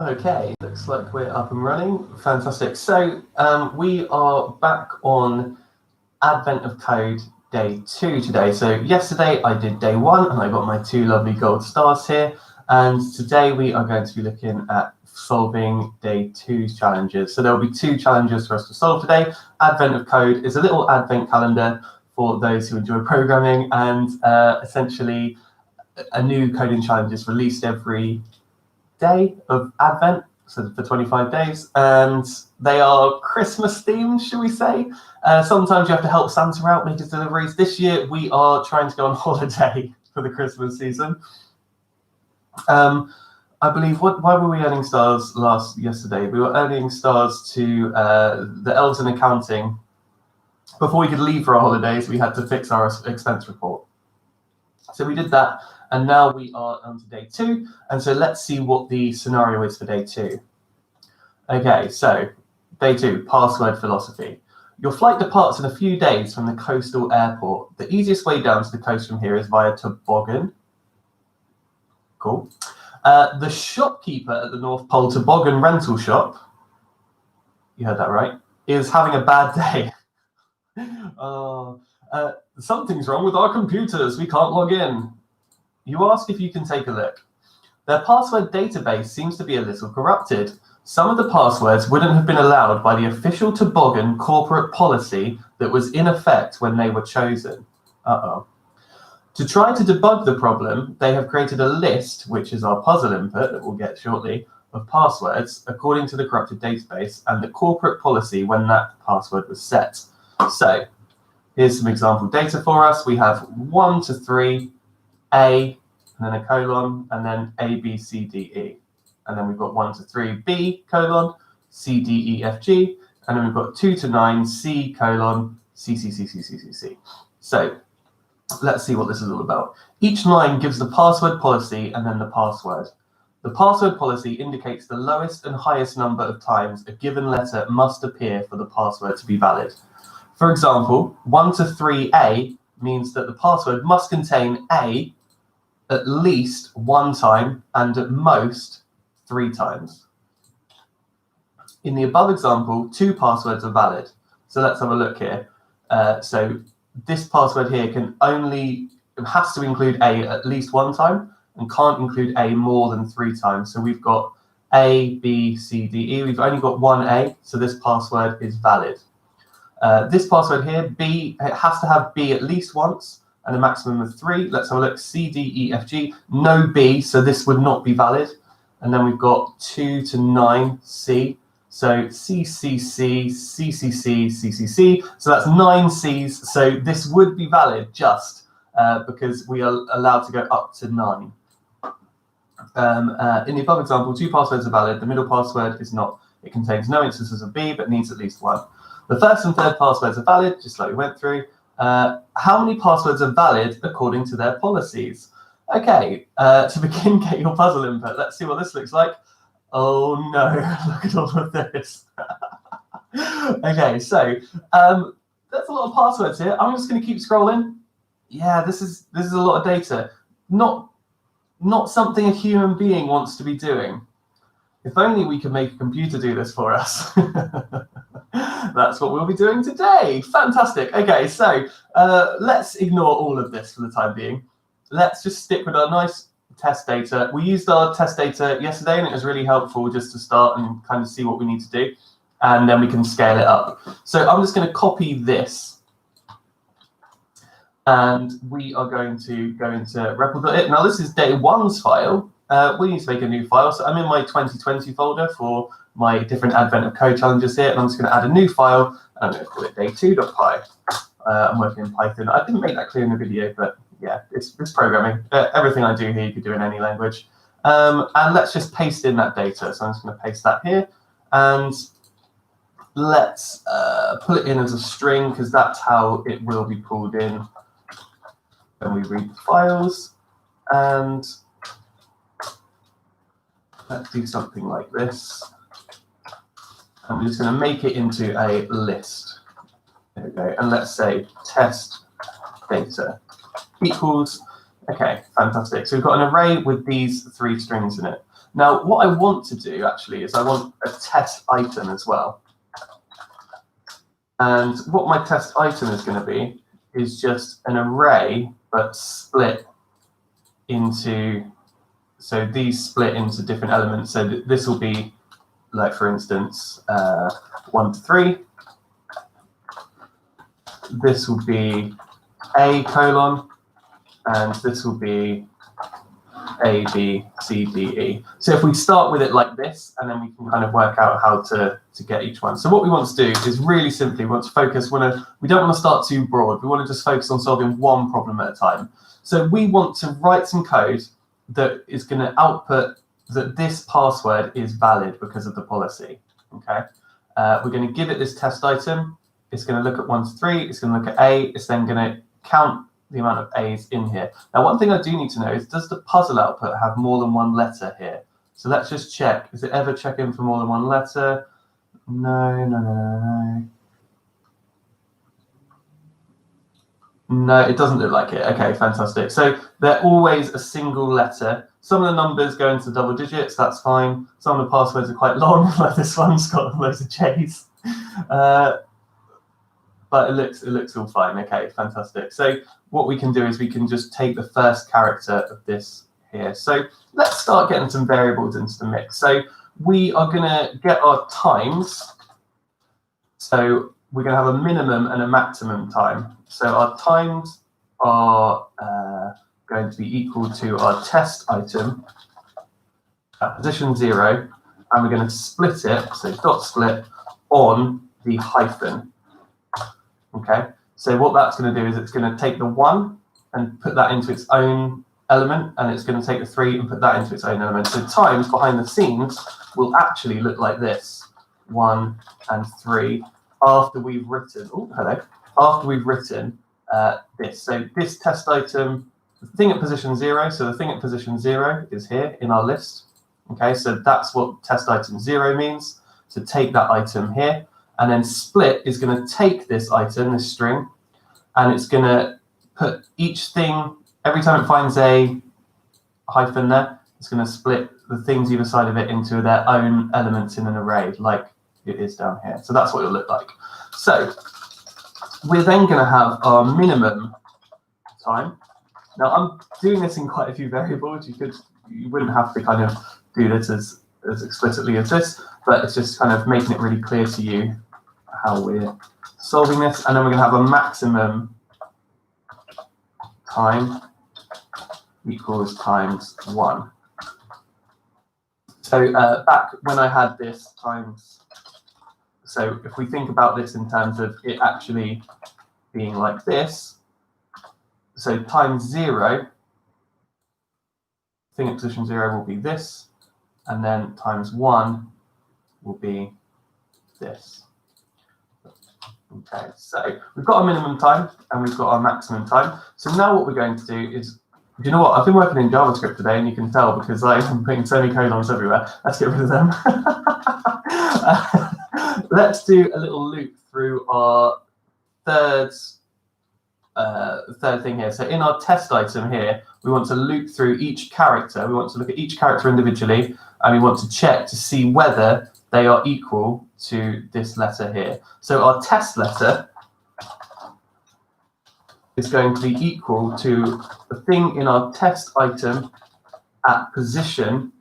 Okay, looks like we're up and running. Fantastic. So we are back on Advent of Code day 2 today. So yesterday I did day 1 and I got my 2 lovely gold stars here. And today we are going to be looking at solving day 2's challenges. So there will be 2 challenges for us to solve today. Advent of Code is a little advent calendar for those who enjoy programming, and essentially a new coding challenge is released every day of Advent, so for 25 days, and they are Christmas themed, should we say. Sometimes you have to help Santa out make his deliveries. This year we are trying to go on holiday for the Christmas season. I believe, why were we earning stars yesterday? We were earning stars to the elves in accounting. Before we could leave for our holidays, we had to fix our expense report. So we did that, and now we are on to day 2. And so let's see what the scenario is for day 2. Okay, so day 2, password philosophy. Your flight departs in a few days from the coastal airport. The easiest way down to the coast from here is via Toboggan. Cool. The shopkeeper at the North Pole Toboggan rental shop, you heard that right, is having a bad day. Something's wrong with our computers. We can't log in. You ask if you can take a look. Their password database seems to be a little corrupted. Some of the passwords wouldn't have been allowed by the official Toboggan corporate policy that was in effect when they were chosen. To try to debug the problem, they have created a list, which is our puzzle input that we'll get shortly, of passwords according to the corrupted database and the corporate policy when that password was set. So here's some example data for us. We have 1 to 3, A, and then a colon, and then A, B, C, D, E. And then we've got 1 to 3, B, colon, C, D, E, F, G. And then we've got 2 to 9, C, colon, C, C, C, C, C, C, C. So let's see what this is all about. Each line gives the password policy and then the password. The password policy indicates the lowest and highest number of times a given letter must appear for the password to be valid. For example, 1 to 3A means that the password must contain A at least 1 time and at most 3 times. In the above example, 2 passwords are valid. So let's have a look here. So this password here has to include A at least 1 time and can't include A more than 3 times. So we've got A, B, C, D, E. We've only got 1 A, so this password is valid. This password here, B, it has to have B at least once and a maximum of 3. Let's have a look. C, D, E, F, G. No B, so this would not be valid. And then we've got 2 to 9, C. So C, C, C, C, C, C, C, C, C. So that's 9 Cs. So this would be valid just because we are allowed to go up to 9. In the above example, 2 passwords are valid. The middle password is not. It contains no instances of B, but needs at least 1. The first and third passwords are valid, just like we went through. How many passwords are valid according to their policies? Okay, to begin, get your puzzle input. Let's see what this looks like. Oh no, look at all of this. Okay, so there's a lot of passwords here. I'm just going to keep scrolling. Yeah, this is a lot of data. Not something a human being wants to be doing. If only we could make a computer do this for us. That's what we'll be doing today. Fantastic. Okay, so let's ignore all of this for the time being. Let's just stick with our nice test data. We used our test data yesterday, and it was really helpful just to start and kind of see what we need to do, and then we can scale it up. So I'm just going to copy this, and we are going to go into REPL.it. Now, this is day 1's file. We need to make a new file. So I'm in my 2020 folder for my different Advent of Code challenges here, and I'm just going to add a new file, and I'm going to call it day2.py. I'm working in Python. I didn't make that clear in the video, but yeah, it's programming. Everything I do here, you could do in any language. And let's just paste in that data. So I'm just going to paste that here, and let's pull it in as a string, because that's how it will be pulled in when we read the files. And let's do something like this. I'm just going to make it into a list. There we go. And let's say test data equals. Okay, fantastic. So we've got an array with these 3 strings in it. Now, what I want to do actually is I want a test item as well. And what my test item is going to be is just an array, but split into, so these split into different elements. So this will be, like for instance, 1 to 3. This will be A colon, and this will be A, B, C, D, E. So if we start with it like this, and then we can kind of work out how to get each one. So what we want to do is really simply, we want to focus, we don't want to start too broad. We want to just focus on solving one problem at a time. So we want to write some code that is going to output that this password is valid because of the policy. Okay, we're going to give it this test item. It's going to look at 1 to 3. It's going to look at A. It's then going to count the amount of A's in here. Now, one thing I do need to know is, does the puzzle output have more than one letter here? So let's just check. Is it ever checking for more than one letter? No, no, no, no, no. No, it doesn't look like it. Okay, fantastic. So they're always a single letter. Some of the numbers go into double digits. That's fine. Some of the passwords are quite long, like this one's got loads of J's. But it looks all fine. Okay, fantastic. So what we can do is we can just take the first character of this here. So let's start getting some variables into the mix. So we are going to get our times. So we're going to have a minimum and a maximum time. So our times are going to be equal to our test item at position 0, and we're going to split it, so dot split, on the hyphen. Okay, so what that's going to do is it's going to take the 1 and put that into its own element, and it's going to take the 3 and put that into its own element. So times behind the scenes will actually look like this: 1 and 3. After we've written, after we've written this. So this test item, the thing at position 0. So the thing at position 0 is here in our list. Okay, so that's what test item 0 means. So take that item here. And then split is going to take this item, this string, and it's going to put each thing, every time it finds a hyphen there, it's going to split the things either side of it into their own elements in an array, like it is down here. So that's what it'll look like. So we're then going to have our minimum time. Now I'm doing this in quite a few variables. You wouldn't have to kind of do this as explicitly as this, but it's just kind of making it really clear to you how we're solving this. And then we're going to have a maximum time equals times 1. So back when I had this times, so if we think about this in terms of it actually being like this, so times 0, thing at position 0 will be this, and then times 1 will be this. Okay, so we've got our minimum time and we've got our maximum time. So now what we're going to do is, do you know what? I've been working in JavaScript today, and you can tell because I'm putting semicolons everywhere. Let's get rid of them. Let's do a little loop through our third thing here. So in our test item here, we want to loop through each character. We want to look at each character individually, and we want to check to see whether they are equal to this letter here. So our test letter is going to be equal to the thing in our test item at position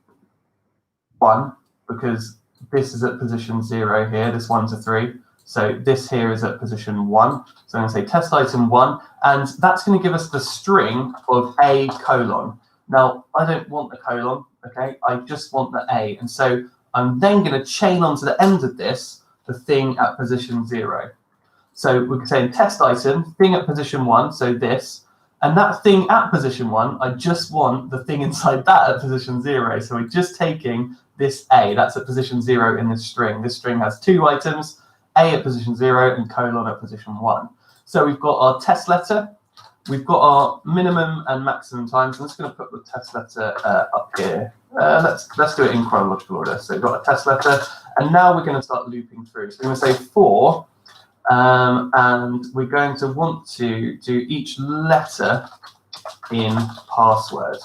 1, because this is at position 0 here, this 1 to 3. So this here is at position 1. So I'm going to say test item 1, and that's going to give us the string of A colon. Now, I don't want the colon, okay? I just want the A. And so I'm then going to chain onto the end of this the thing at position 0. So we're saying test item, thing at position 1, so this, and that thing at position 1, I just want the thing inside that at position 0. So we're just taking this A, that's at position 0 in this string. This string has 2 items, A at position 0 and colon at position 1. So we've got our test letter, we've got our minimum and maximum times. I'm just going to put the test letter up here. Let's do it in chronological order. So we've got a test letter, and now we're going to start looping through. So we're going to say for, and we're going to want to do each letter in password.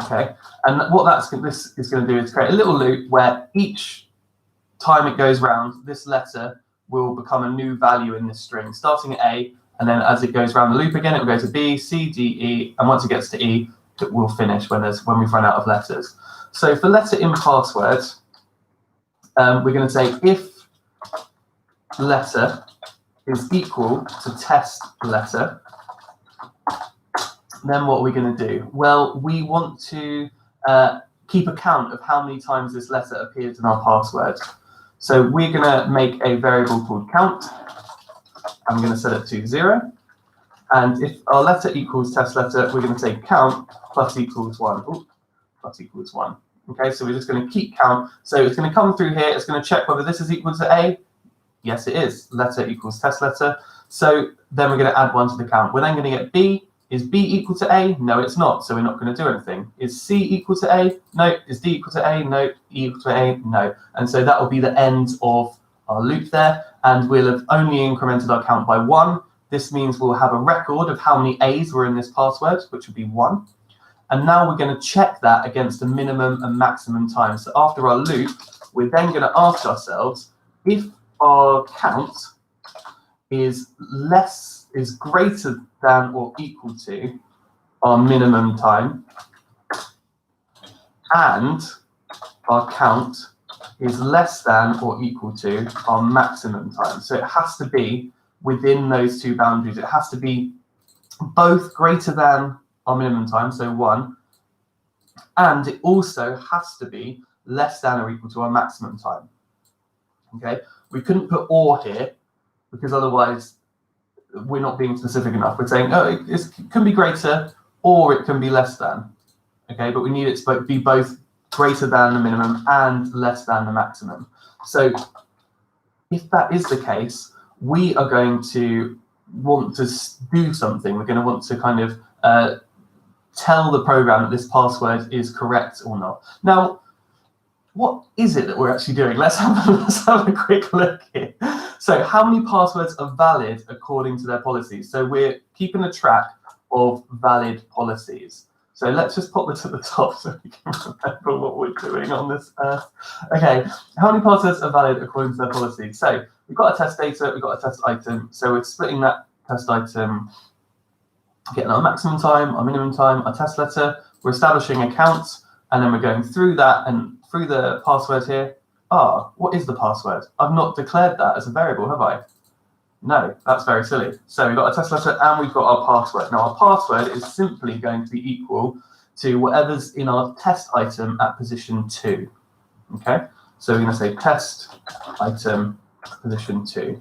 Okay, and what this is going to do is create a little loop where each time it goes round, this letter will become a new value in this string, starting at A, and then as it goes around the loop again, it will go to B, C, D, E, and once it gets to E, it will finish when we've run out of letters. So for letter in password, we're going to say if letter is equal to test letter, then what are we going to do? Well, we want to keep a count of how many times this letter appears in our password. So we're going to make a variable called count. I'm going to set it to 0. And if our letter equals test letter, we're going to say count plus equals 1. Ooh, plus equals 1. Okay, so we're just going to keep count. So it's going to come through here. It's going to check whether this is equal to A. Yes, it is. Letter equals test letter. So then we're going to add 1 to the count. We're then going to get B. Is B equal to A? No, it's not, so we're not going to do anything. Is C equal to A? No. Is D equal to A? No. E equal to A? No. And so that will be the end of our loop there, and we'll have only incremented our count by 1. This means we'll have a record of how many A's were in this password, which would be 1. And now we're going to check that against the minimum and maximum time. So after our loop, we're then going to ask ourselves if our count is greater than or equal to our minimum time, and our count is less than or equal to our maximum time. So it has to be within those two boundaries. It has to be both greater than our minimum time, so 1, and it also has to be less than or equal to our maximum time. Okay, we couldn't put or here because otherwise we're not being specific enough. We're saying, oh, it can be greater or it can be less than. Okay, but we need it to be both greater than the minimum and less than the maximum. So if that is the case, we are going to want to do something. We're going to want to kind of tell the program that this password is correct or not. Now, what is it that we're actually doing? Let's have a quick look here. So how many passwords are valid according to their policies? So we're keeping a track of valid policies. So let's just pop this at the top so we can remember what we're doing on this earth. Okay, how many passwords are valid according to their policies? So we've got a test data, we've got a test item. So we're splitting that test item, getting our maximum time, our minimum time, our test letter. We're establishing a count, and then we're going through that and through the password here. What is the password? I've not declared that as a variable, have I? No, that's very silly. So we've got a test letter and we've got our password. Now our password is simply going to be equal to whatever's in our test item at position 2. Okay, so we're going to say test item position 2.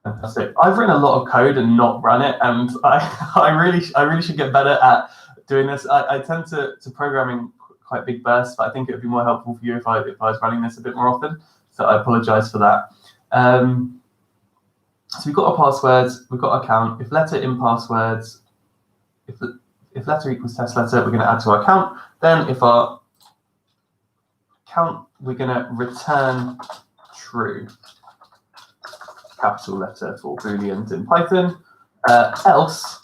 Fantastic. I've written a lot of code and not run it, and I really should get better at doing this. I tend to programming quite big bursts, but I think it would be more helpful for you if I was running this a bit more often. So I apologize for that. So we've got our passwords, we've got our count. If letter in passwords, if letter equals test letter, we're going to add to our count. Then if our count, we're going to return true. Capital letter for Booleans in Python. Else,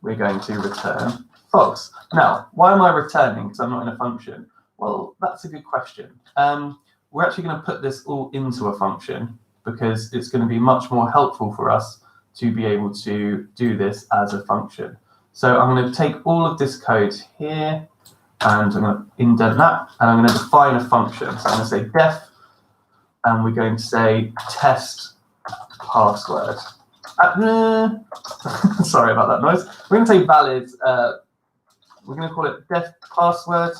we're going to return false. Now, why am I returning? Because I'm not in a function. Well, that's a good question. We're actually going to put this all into a function because it's going to be much more helpful for us to be able to do this as a function. So I'm going to take all of this code here and I'm going to indent that and I'm going to define a function. So I'm going to say def and we're going to say test password. Sorry about that noise. We're going to say valid. We're going to call it def password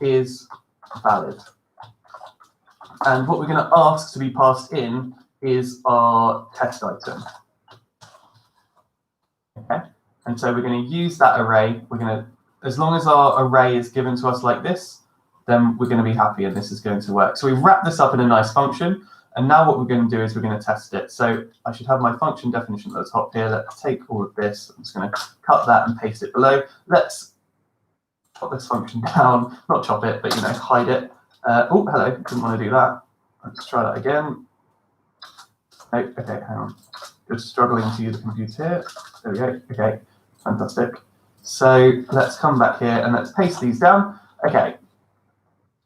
is valid. And what we're going to ask to be passed in is our test item. Okay, and so we're going to use that array. We're going to, as long as our array is given to us like this, then we're going to be happy and this is going to work. So we've wrapped this up in a nice function. And now what we're going to do is we're going to test it. So I should have my function definition at the top here. Let's take all of this. I'm just going to cut that and paste it below. Let's chop this function down, not chop it, but hide it. Oh, hello, didn't want to do that. Let's try that again. Oh, okay, hang on. Just struggling to use the computer here. There we go. Okay, fantastic. So let's come back here and let's paste these down. Okay,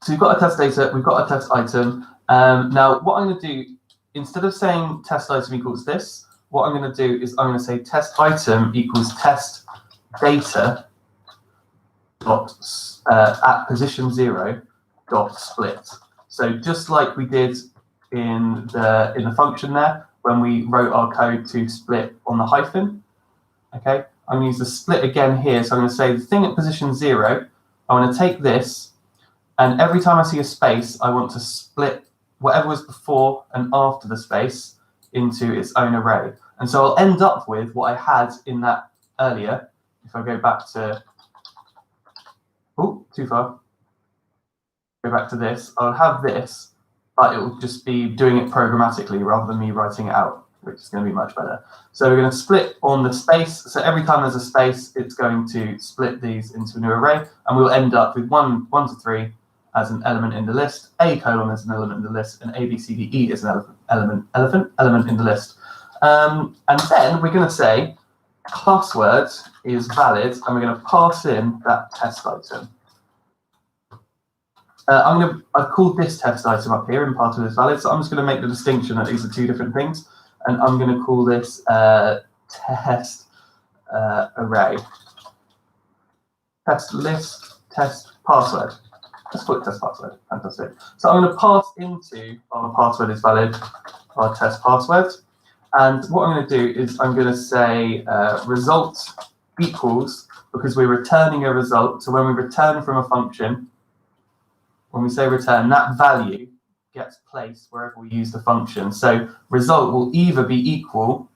so we've got a test data, we've got a test item. Now what I'm going to do, instead of saying test item equals this, what I'm going to do is I'm going to say test item equals test data dot at position 0 dot split. So just like we did in the function there when we wrote our code to split on the hyphen. Okay, I'm going to use the split again here. So I'm going to say the thing at position 0. I want to take this, and every time I see a space, I want to split whatever was before and after the space into its own array. And so I'll end up with what I had in that earlier. If I go back to, oh, too far. Go back to this, I'll have this, but it will just be doing it programmatically rather than me writing it out, which is going to be much better. So we're going to split on the space. So every time there's a space, it's going to split these into a new array, and we'll end up with 1 to 3 as an element in the list, a colon as an element in the list, and A, B, C, D, E as an element in the list. And then we're going to say password is valid, and we're going to pass in that test item. I've called this test item up here, and password is valid, so I'm just going to make the distinction that these are two different things, and I'm going to call this test array. Test list, test password. Let's call it test password. Fantastic. So I'm going to pass into our password is valid, our test password. And what I'm going to do is I'm going to say result equals, because we're returning a result. So when we return from a function, when we say return, that value gets placed wherever we use the function. So result will either be equal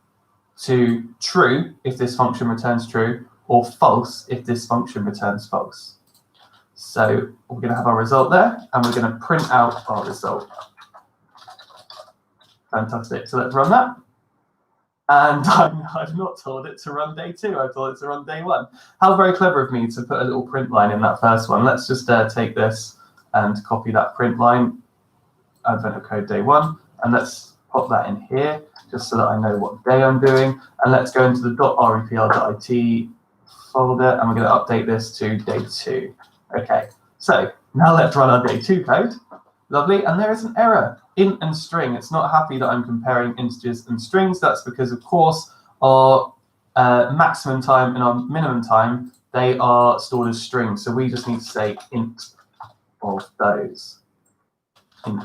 to true if this function returns true, or false if this function returns false. So we're going to have our result there, and we're going to print out our result. Fantastic. So let's run that. And I've not told it to run day 2. I've told it to run day 1. How very clever of me to put a little print line in that first one. Let's just take this and copy that print line, advent of code day 1, and let's pop that in here just so that I know what day I'm doing. And let's go into the .repl.it folder, and we're going to update this to day 2. Okay, so now let's run our day 2 code. Lovely, and there is an error. Int and string. It's not happy that I'm comparing integers and strings. That's because, of course, our maximum time and our minimum time, they are stored as strings. So we just need to say int of those. Int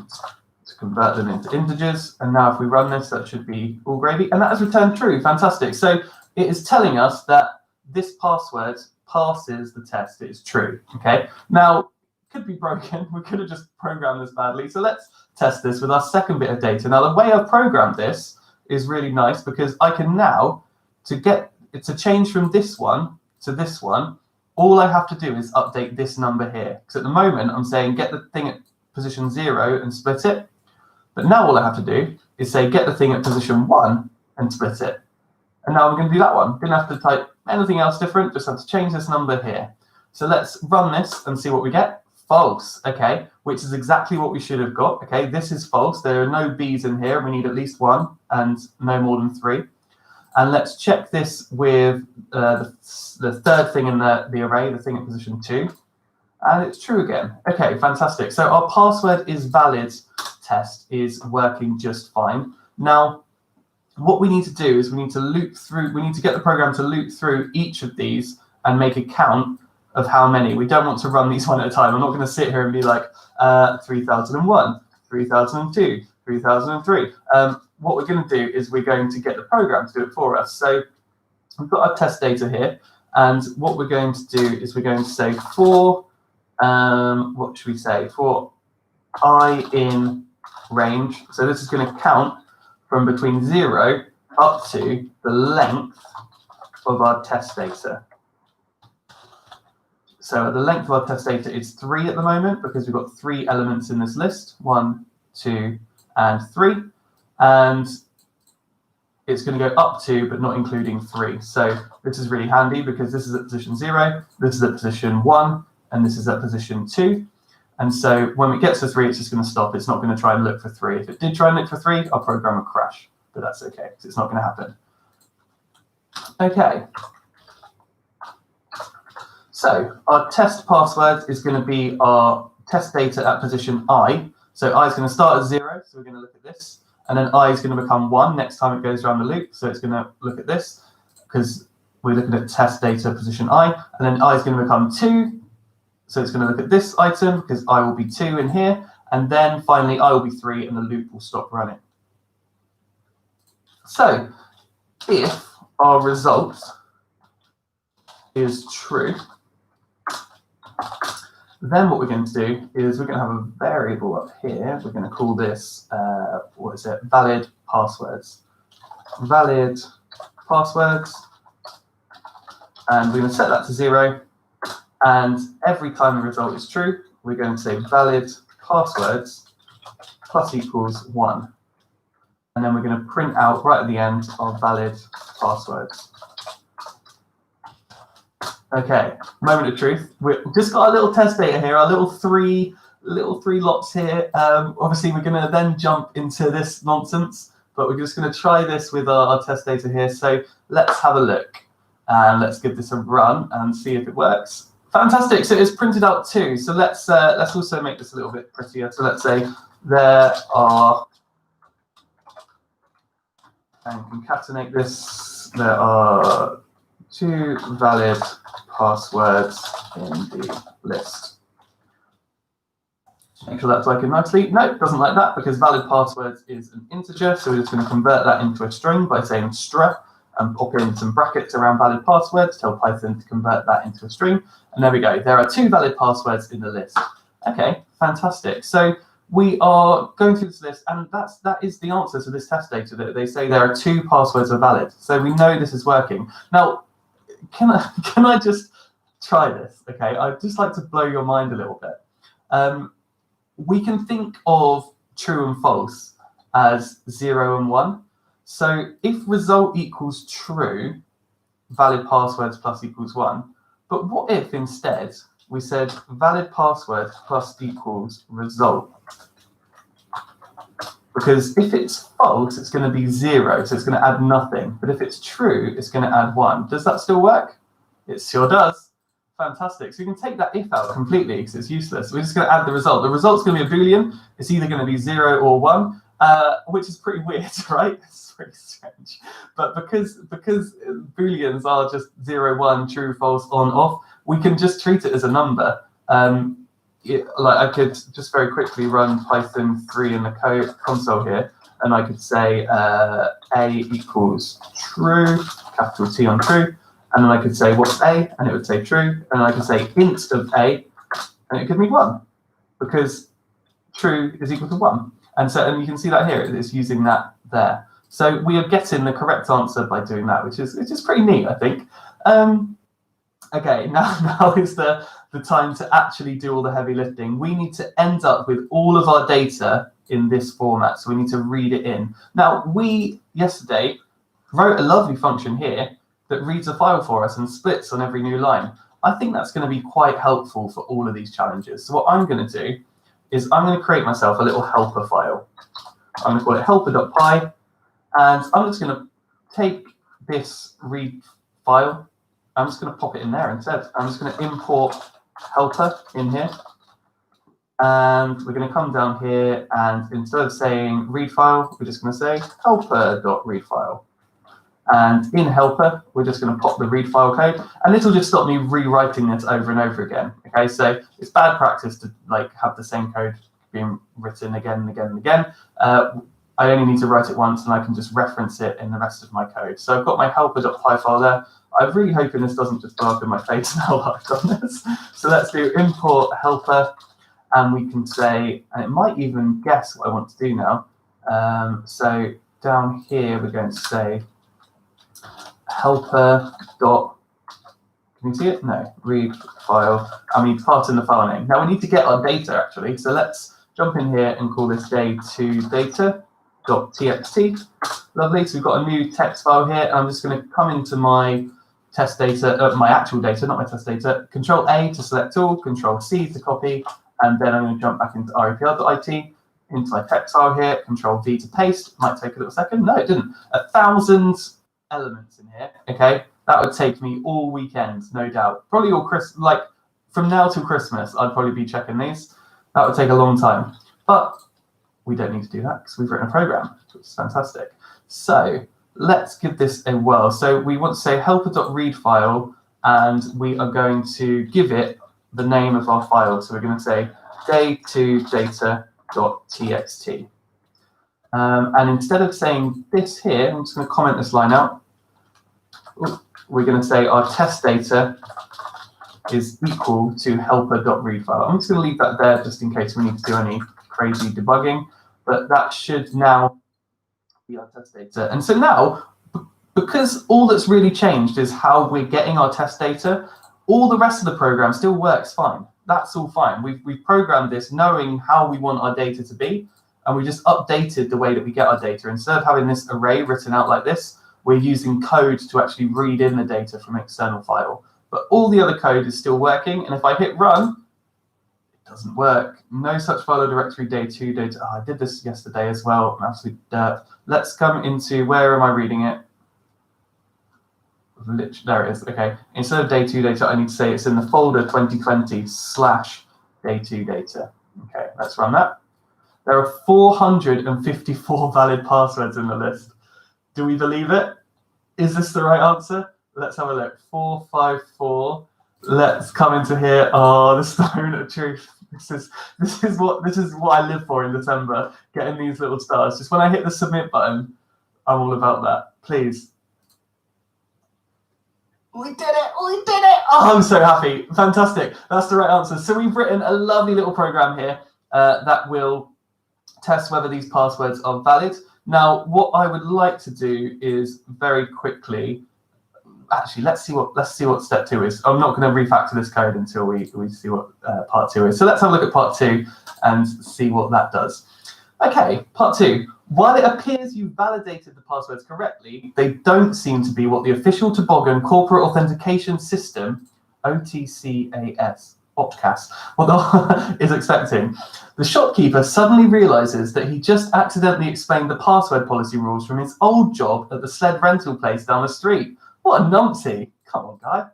to convert them into integers. And now if we run this, that should be all gravy. And that has returned true. Fantastic. So it is telling us that this password passes the test. It is true. Okay. Now, could be broken. We could have just programmed this badly. So let's test this with our second bit of data. Now, the way I've programmed this is really nice, because I can now, to change from this one to this one, all I have to do is update this number here. Because at the moment, I'm saying get the thing at position 0 and split it. But now all I have to do is say get the thing at position 1 and split it. And now I'm going to do that one. Didn't have to type anything else different, just have to change this number here. So let's run this and see what we get. False, okay, which is exactly what we should have got. Okay, this is false. There are no B's in here. We need at least 1 and no more than 3. And let's check this with the third thing in the array, the thing at position 2. And it's true again. Okay, fantastic. So our password is valid test is working just fine. Now, what we need to do is we need to loop through, we need to get the program to loop through each of these and make a count of how many. We don't want to run these one at a time. I'm not going to sit here and be like 3001, 3002, 3003. What we're going to do is we're going to get the program to do it for us. So we've got our test data here, and what we're going to do is we're going to say for, what should we say, for I in range. So this is going to count from between 0 up to the length of our test data. So the length of our test data is 3 at the moment, because we've got 3 elements in this list, 1, 2, and 3. And it's going to go up to, but not including 3. So this is really handy, because this is at position 0, this is at position 1, and this is at position 2. And so when it gets to 3, it's just going to stop. It's not going to try and look for 3. If it did try and look for 3, our program would crash. But that's OK, because it's not going to happen. OK. So our test password is going to be our test data at position I. So I is going to start at 0, so we're going to look at this. And then I is going to become 1 next time it goes around the loop. So it's going to look at this because we're looking at test data position I. And then I is going to become 2. So it's going to look at this item because I will be 2 in here. And then finally I will be 3 and the loop will stop running. So if our result is true, then what we're going to do is we're going to have a variable up here. We're going to call this, valid passwords. Valid passwords. And we're going to set that to 0. And every time the result is true, we're going to say valid passwords plus equals 1. And then we're going to print out right at the end our valid passwords. Okay, moment of truth. We've just got our little test data here, our little three lots here. Obviously, we're going to then jump into this nonsense, but we're just going to try this with our test data here. So let's have a look and let's give this a run and see if it works. Fantastic. So it's printed out too. So let's also make this a little bit prettier. So let's say there are, and concatenate this. There are 2 valid passwords in the list. Make sure that's working nicely. No, it doesn't like that because valid passwords is an integer. So we're just going to convert that into a string by saying str and pop in some brackets around valid passwords, tell Python to convert that into a string. And there we go. There are 2 valid passwords in the list. Okay, fantastic. So we are going through this list, and that is the answer to this test data. That they say there are 2 passwords are valid. So we know this is working. Now, can I just try this? Okay, I'd just like to blow your mind a little bit. We can think of true and false as 0 and 1. So if result equals true, valid passwords plus equals 1. But what if instead we said valid password plus equals result? Because if it's false, it's going to be 0, so it's going to add nothing. But if it's true, it's going to add 1. Does that still work? It sure does. Fantastic. So you can take that if out completely because it's useless. We're just going to add the result. The result's going to be a Boolean. It's either going to be 0 or 1, which is pretty weird, right? It's pretty strange. But because Booleans are just 0, 1, true, false, on, off, we can just treat it as a number. Like I could just very quickly run Python 3 in the code console here, and I could say a equals true, capital T on true, and then I could say what's a, and it would say true, and I could say int of a, and it would give me 1, because true is equal to 1. And you can see that here, it's using that there. So we are getting the correct answer by doing that, which is pretty neat, I think. Okay, now is the time to actually do all the heavy lifting. We need to end up with all of our data in this format, so we need to read it in. Now, we, yesterday, wrote a lovely function here that reads a file for us and splits on every new line. I think that's going to be quite helpful for all of these challenges. So what I'm going to do is I'm going to create myself a little helper file. I'm going to call it helper.py, and I'm just going to take this read file. I'm just going to pop it in there instead. I'm just going to import helper in here. And we're going to come down here, and instead of saying read file, we're just going to say helper.readfile. And in helper, we're just going to pop the read file code. And this will just stop me rewriting this over and over again. Okay, so it's bad practice to have the same code being written again and again and again. I only need to write it once, and I can just reference it in the rest of my code. So I've got my helper.py file there. I'm really hoping this doesn't just blow up in my face now that I've done this. So let's do import helper, and we can say, and it might even guess what I want to do now. So down here, we're going to say helper dot, can you see it? No, read file. I mean, part in the file name. Now we need to get our data actually. So let's jump in here and call this day2data.txt. Lovely. So we've got a new text file here. And I'm just going to come into my test data, my actual data, not my test data. Control A to select all, Control C to copy, and then I'm going to jump back into repl.it, into my text file here, Control V to paste. Might take a little second. No, it didn't. 1,000 elements in here. Okay, That would take me all weekend, no doubt. Probably all like from now till Christmas, I'd probably be checking these. That would take a long time. But we don't need to do that because we've written a program, which is fantastic. So let's give this a whirl. So we want to say helper.read file, and we are going to give it the name of our file. So we're going to say day2data.txt. And instead of saying this here, I'm just going to comment this line out. We're going to say our test data is equal to helper.read file. I'm just going to leave that there just in case we need to do any crazy debugging, but that should now be our test data. And so now, because all that's really changed is how we're getting our test data, all the rest of the program still works fine. That's all fine. We've programmed this knowing how we want our data to be, and we just updated the way that we get our data. Instead of having this array written out like this, we're using code to actually read in the data from an external file. But all the other code is still working, and if I hit run, it doesn't work. No such file or directory day2 data. Oh, I did this yesterday as well. I'm absolute dirt. Let's come into, where am I reading it? There it is. Okay. Instead of day2 data, I need to say it's in the folder 2020/day2 data. Okay, let's run that. There are 454 valid passwords in the list. Do we believe it? Is this the right answer? Let's have a look. 454. Let's come into here. Oh, the stone of truth. This is what I live for in December. Getting these little stars. Just when I hit the submit button, I'm all about that. Please. We did it! We did it! Oh, I'm so happy. Fantastic. That's the right answer. So we've written a lovely little program here that will test whether these passwords are valid. Now, what I would like to do is very quickly, actually, let's see what step 2 is. I'm not going to refactor this code until we see what part 2 is. So let's have a look at part 2 and see what that does. Okay, part 2. While it appears you validated the passwords correctly, they don't seem to be what the official Toboggan Corporate Authentication System, OTCAS, is expecting. The shopkeeper suddenly realizes that he just accidentally explained the password policy rules from his old job at the sled rental place down the street. What a numpty. Come on, guy.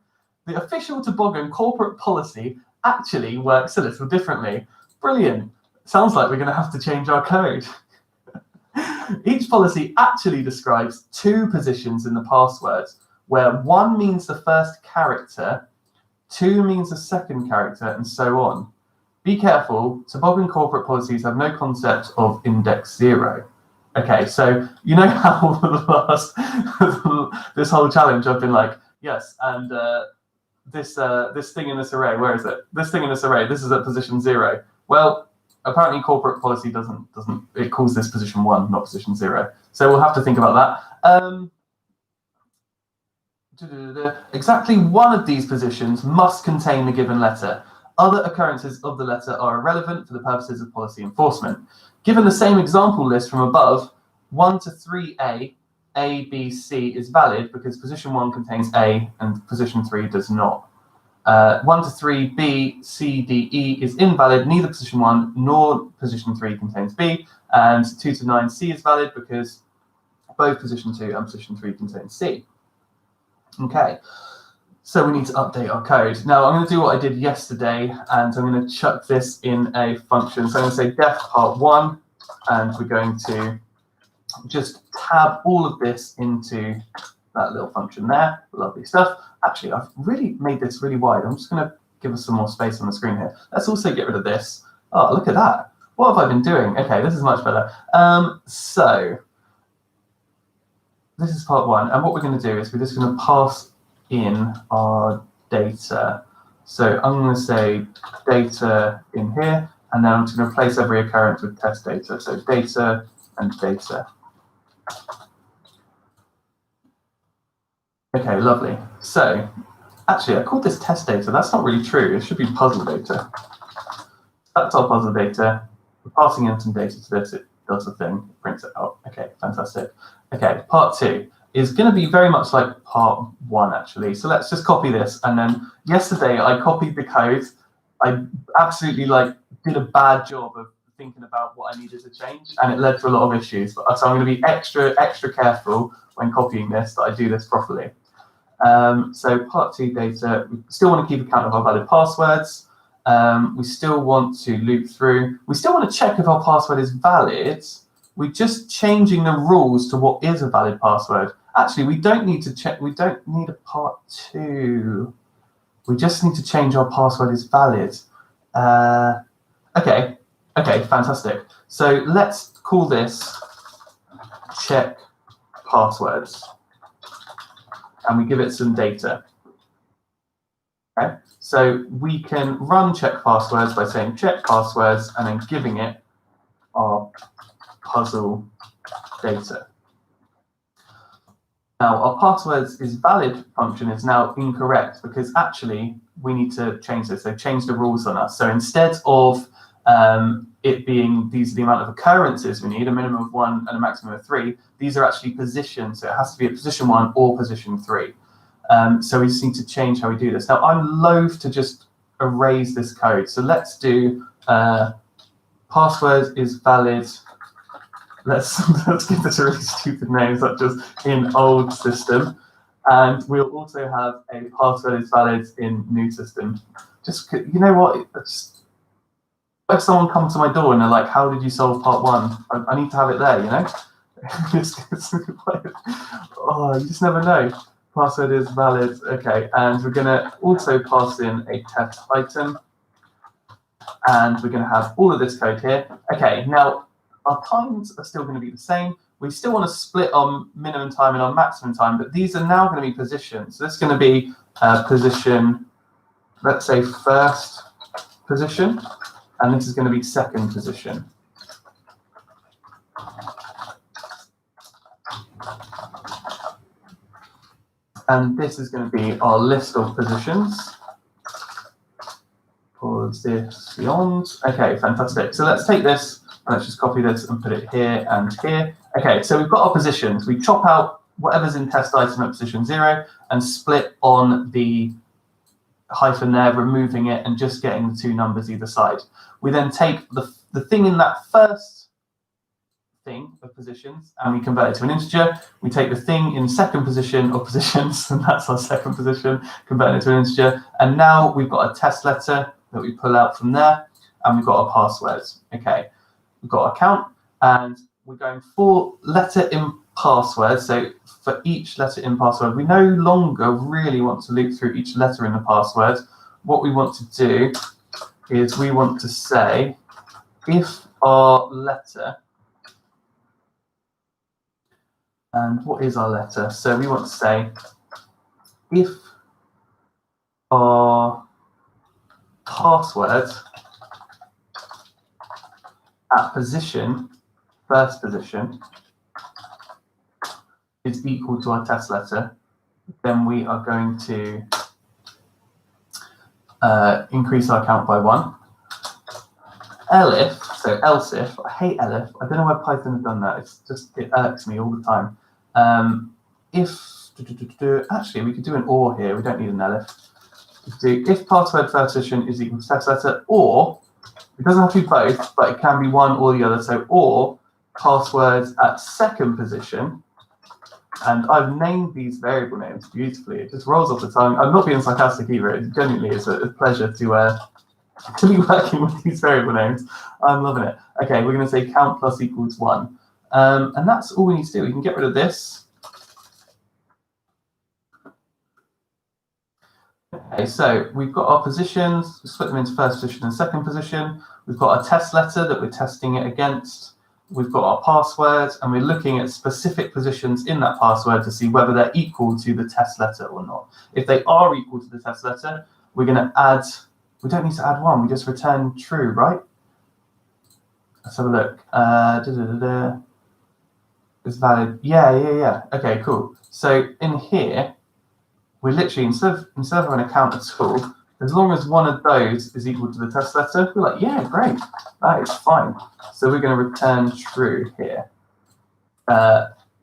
The official Toboggan corporate policy actually works a little differently. Brilliant. Sounds like we're going to have to change our code. Each policy actually describes 2 positions in the password, where 1 means the first character, 2 means the second character, and so on. Be careful, Toboggan corporate policies have no concept of index 0. Okay, so you know how this whole challenge I've been like, yes, and this thing in this array, where is it? This thing in this array, this is at position 0. Well, apparently corporate policy doesn't, it calls this position 1, not position 0. So we'll have to think about that. Exactly one of these positions must contain the given letter. Other occurrences of the letter are irrelevant for the purposes of policy enforcement. Given the same example list from above, 1 to 3A, A, B, C is valid because position 1 contains A and position 3 does not. 1 to 3, B, C, D, E is invalid. Neither position 1 nor position 3 contains B. And 2 to 9, C is valid because both position 2 and position 3 contain C. Okay, so we need to update our code. Now I'm going to do what I did yesterday, and I'm going to chuck this in a function. So I'm going to say def part 1, and we're going to just tab all of this into that little function there. Lovely stuff. Actually, I've really made this really wide. I'm just going to give us some more space on the screen here. Let's also get rid of this. Oh, look at that. What have I been doing? Okay, this is much better. So this is part 1. And what we're going to do is we're just going to pass in our data. So I'm going to say data in here, and then I'm just going to replace every occurrence with test data. So data and data. Okay, lovely. So actually, I called this test data. That's not really true. It should be puzzle data. That's our puzzle data. We're passing in some data to this. It does the thing, it prints it out. Okay, fantastic. Okay, part 2 is going to be very much like part 1, actually. So let's just copy this. And then yesterday, I copied the code. I absolutely did a bad job of thinking about what I needed to change, and it led to a lot of issues. So I'm going to be extra careful when copying this, that I do this properly. So part 2 data, we still want to keep account of our valid passwords. We still want to loop through. We still want to check if our password is valid. We're just changing the rules to what is a valid password. Actually, we don't need to check. We don't need a part 2. We just need to change our password is valid. Okay, fantastic. So let's call this check passwords. And we give it some data. Okay, so we can run check passwords by saying check passwords and then giving it our puzzle data. Now, our passwords is valid function is now incorrect because actually we need to change this. They've changed the rules on us. So instead of it being these are the amount of occurrences we need, a minimum of 1 and a maximum of 3, these are actually positions. So it has to be at position 1 or position 3. So we just need to change how we do this. Now, I'm loath to just erase this code. So let's do password is valid. Let's give this a really stupid name, such as in old system. And we'll also have a password is valid in new system. Just, you know what? If someone comes to my door and they're like, how did you solve part 1? I need to have it there, you know? Oh, you just never know. Password is valid. Okay, and we're going to also pass in a test item. And we're going to have all of this code here. Okay, now, our times are still going to be the same. We still want to split our minimum time and our maximum time, but these are now going to be positions. So this is going to be position, let's say first position, and this is going to be second position. And this is going to be our list of positions. Positions. Okay, fantastic. So let's take this. Let's just copy this and put it here and here. Okay, so we've got our positions. We chop out whatever's in test item at position 0 and split on the hyphen there, removing it and just getting the 2 numbers either side. We then take the thing in that first thing of positions and we convert it to an integer. We take the thing in second position of positions, and that's our second position, convert it to an integer. And now we've got a test letter that we pull out from there, and we've got our passwords. Okay. We've got our count, and we're going for letter in password. So for each letter in password, we no longer really want to loop through each letter in the password. What we want to do is we want to say if our letter, and what is our letter? So we want to say if our password at position, first position, is equal to our test letter, then we are going to increase our count by 1. Elif, so else if, I hate elif, I don't know why Python has done that, it irks me all the time. Actually we could do an or here, we don't need an elif. Do if password first position is equal to test letter, or it doesn't have to be both, but it can be one or the other. So, or passwords at second position. And I've named these variable names beautifully. It just rolls off the tongue. I'm not being sarcastic either. It genuinely is a pleasure to be working with these variable names. I'm loving it. Okay, we're going to say count plus equals 1. And that's all we need to do. We can get rid of this. Okay, so we've got our positions, we split them into first position and second position. We've got a test letter that we're testing it against. We've got our passwords, and we're looking at specific positions in that password to see whether they're equal to the test letter or not. If they are equal to the test letter, we're going to add, we don't need to add 1, we just return true, right? Let's have a look. It's valid. Yeah. Okay, cool. So in here, we're literally, instead of having a count at all, as long as one of those is equal to the test letter, we're like, yeah, great, that is fine. So we're going to return true here.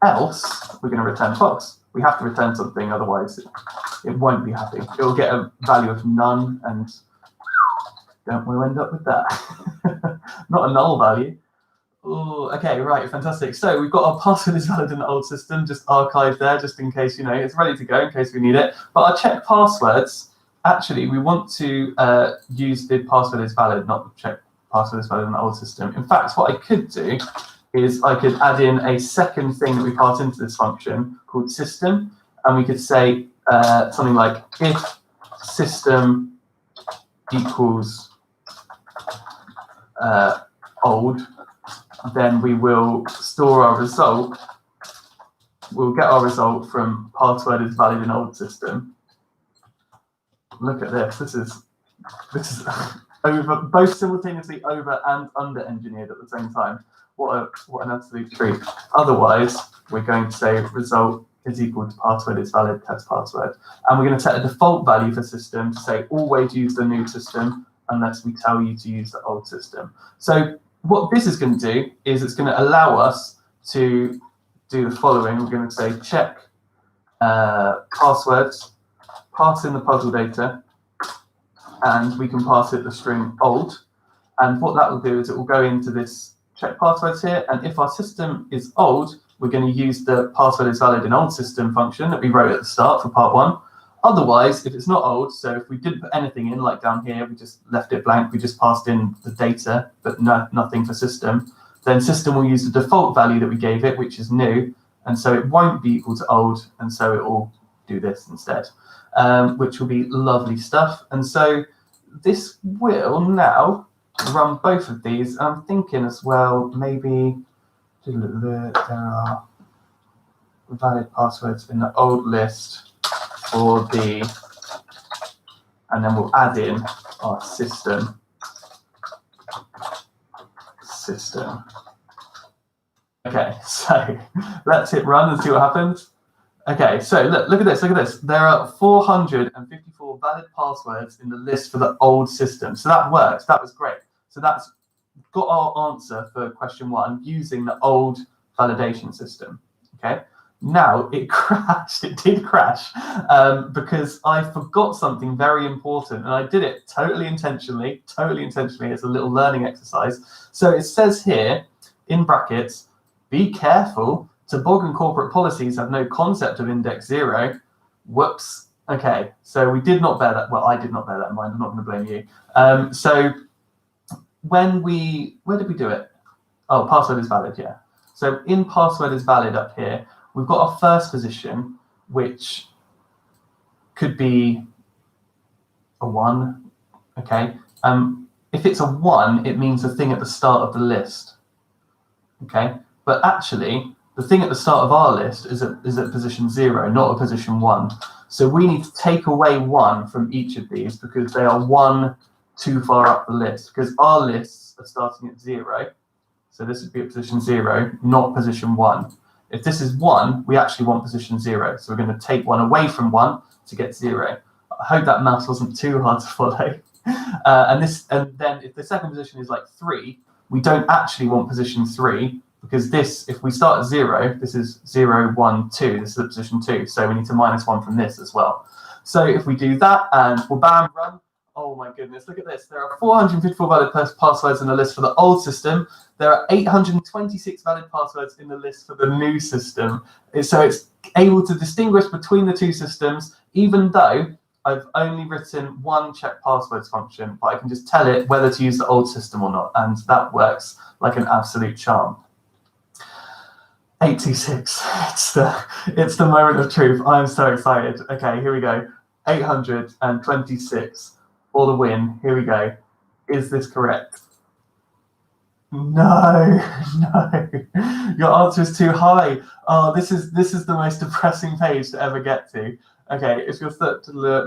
Else, we're going to return false. We have to return something, otherwise it won't be happy. It will get a value of none, and don't want to end up with that. Not a null value. Oh, okay, right, fantastic. So we've got our password is valid in the old system, just archived there, just in case, it's ready to go in case we need it. But our check passwords, actually, we want to use the password is valid, not the check password is valid in the old system. In fact, what I could do is I could add in a second thing that we pass into this function called system, and we could say something like if system equals old, then we will store our result. We'll get our result from password is valid in old system. Look at this. This is over, both simultaneously over and under engineered at the same time. What an absolute treat. Otherwise, we're going to say result is equal to password is valid test password. And we're going to set a default value for system to say always use the new system unless we tell you to use the old system. So what this is going to do is it's going to allow us to do the following. We're going to say check passwords, pass in the puzzle data, and we can pass it the string old. And what that will do is it will go into this check passwords here. And if our system is old, we're going to use the password is valid in old system function that we wrote at the start for part 1. Otherwise, if it's not old, so if we didn't put anything in, like down here, we just left it blank, we just passed in the data, but nothing for system, then system will use the default value that we gave it, which is new, and so it won't be equal to old, and so it will do this instead, which will be lovely stuff. And so this will now run both of these. I'm thinking as well, maybe there are valid passwords in the old list for the, and then we'll add in our system. Okay, so let's hit run and see what happens. Okay, so look at this. There are 454 valid passwords in the list for the old system. So that works. That was great. So that's got our answer for question 1 using the old validation system. Okay. Now it crashed. It did crash because I forgot something very important, and I did it totally intentionally. It's a little learning exercise. So it says here in brackets, be careful. Toboggan corporate policies have no concept of index 0. Whoops. Okay, so we did not bear that. Well, I did not bear that in mind. I'm not going to blame you. So where did we do it? Oh, password is valid. Yeah. So in password is valid up here, we've got our first position, which could be a 1. Okay. If it's a 1, it means the thing at the start of the list. Okay. But actually, the thing at the start of our list is at position 0, not a position 1. So we need to take away 1 from each of these because they are 1 too far up the list, because our lists are starting at 0. So this would be at position 0, not position 1. If this is 1, we actually want position 0. So we're going to take 1 away from 1 to get 0. I hope that math wasn't too hard to follow. And then if the second position is like 3, we don't actually want position 3, because this, if we start at 0, this is 0, 1, 2. This is at position 2. So we need to minus 1 from this as well. So if we do that and we'll bam, run. Oh my goodness, look at this. There are 454 valid passwords in the list for the old system. There are 826 valid passwords in the list for the new system. So it's able to distinguish between the two systems, even though I've only written 1 check passwords function, but I can just tell it whether to use the old system or not. And that works like an absolute charm. 826, it's the moment of truth. I'm so excited. Okay, here we go. 826 for the win. Here we go. Is this correct? No. Your answer is too high. Oh, this is the most depressing page to ever get to. Okay, if you're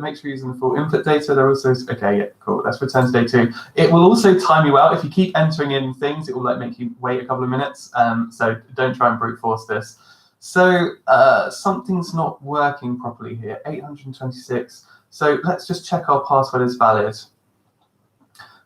make sure you're using the full input data. There also okay, yeah, cool. Let's return to day 2. It will also time you out if you keep entering in things. It will like make you wait a couple of minutes. So don't try and brute force this. So something's not working properly here. 826. So let's just check our password is valid.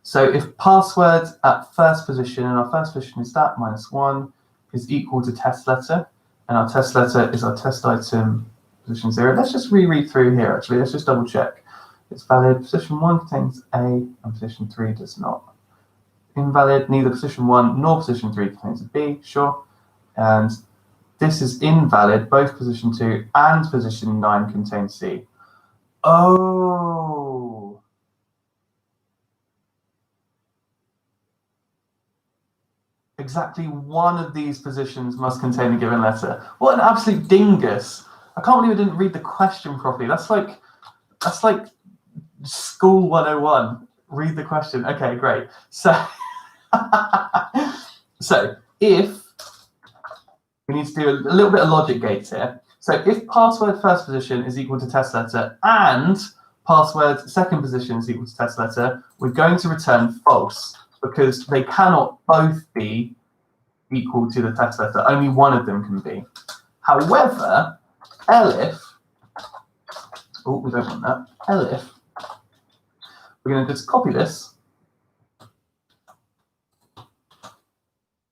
So if password at first position, and our first position is that -1, is equal to test letter, and our test letter is our test item position 0. Let's just reread through here, actually. Let's just double check. It's valid. Position 1 contains A, and position 3 does not. invalid. Neither position 1 nor position 3 contains a B, sure. And this is invalid. Both position 2 and position 9 contain C. Oh. Exactly one of these positions must contain a given letter. What an absolute dingus. I can't believe I didn't read the question properly. That's like school 101. Read the question. Okay, great. So, so if we need to do a little bit of logic gates here. So if password first position is equal to test letter and password second position is equal to test letter, we're going to return false because they cannot both be equal to the test letter. Only one of them can be. However, elif, oh, we don't want that. Elif, we're going to just copy this.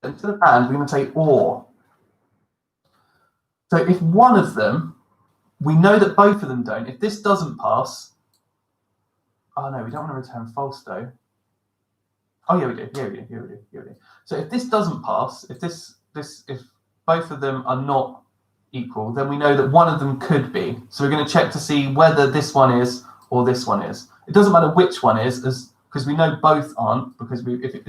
Instead of and, we're going to say or. So if one of them, we know that both of them don't. If this doesn't pass, oh no, we don't want to return false though. Oh yeah, we do. Yeah, we do. So if this doesn't pass, if both of them are not equal, then we know that one of them could be. So we're going to check to see whether this one is or this one is. It doesn't matter which one is, because we know both aren't. Because if it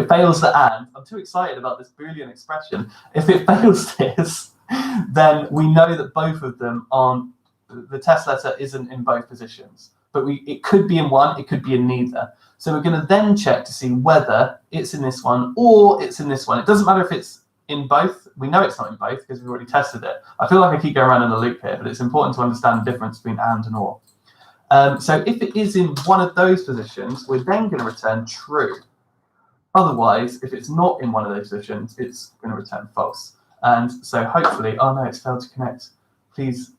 fails the and, I'm too excited about this Boolean expression. If it fails this, then we know that both of them aren't. The test letter isn't in both positions, but it could be in one, it could be in neither. So we're going to then check to see whether it's in this one or it's in this one. It doesn't matter if it's in both. We know it's not in both because we've already tested it. I feel like I keep going around in a loop here, but it's important to understand the difference between and or. So if it is in one of those positions, we're then going to return true. Otherwise, if it's not in one of those positions, it's going to return false. And so hopefully, oh no, it's failed to connect. Please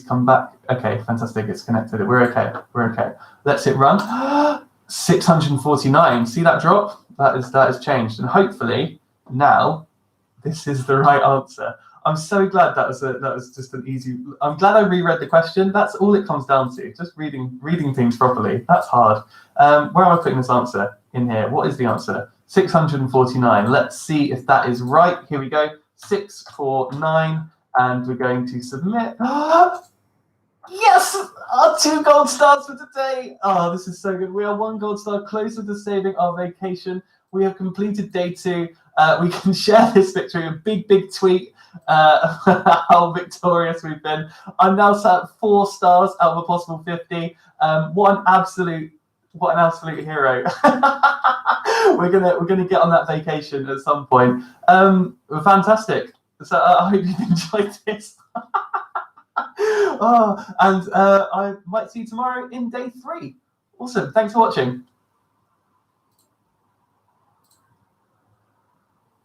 come back. Okay, fantastic, it's connected. We're okay. Let's hit run. 649. See that drop? That is changed. And hopefully now this is the right answer. I'm so glad that was just an easy. I'm glad I reread the question. That's all it comes down to. Just reading things properly. That's hard. Where am I putting this answer in here? What is the answer? 649. Let's see if that is right. Here we go. 649, and we're going to submit. Yes, our 2 gold stars for today. Oh, this is so good. We are 1 gold star closer to saving our vacation. We have completed day 2. We can share this victory, a big tweet. How victorious we've been. I'm now sat at 4 stars out of a possible 50. What an absolute hero. we're gonna get on that vacation at some point. Fantastic. So I hope you enjoyed this. I might see you tomorrow in day 3. Awesome. Thanks for watching.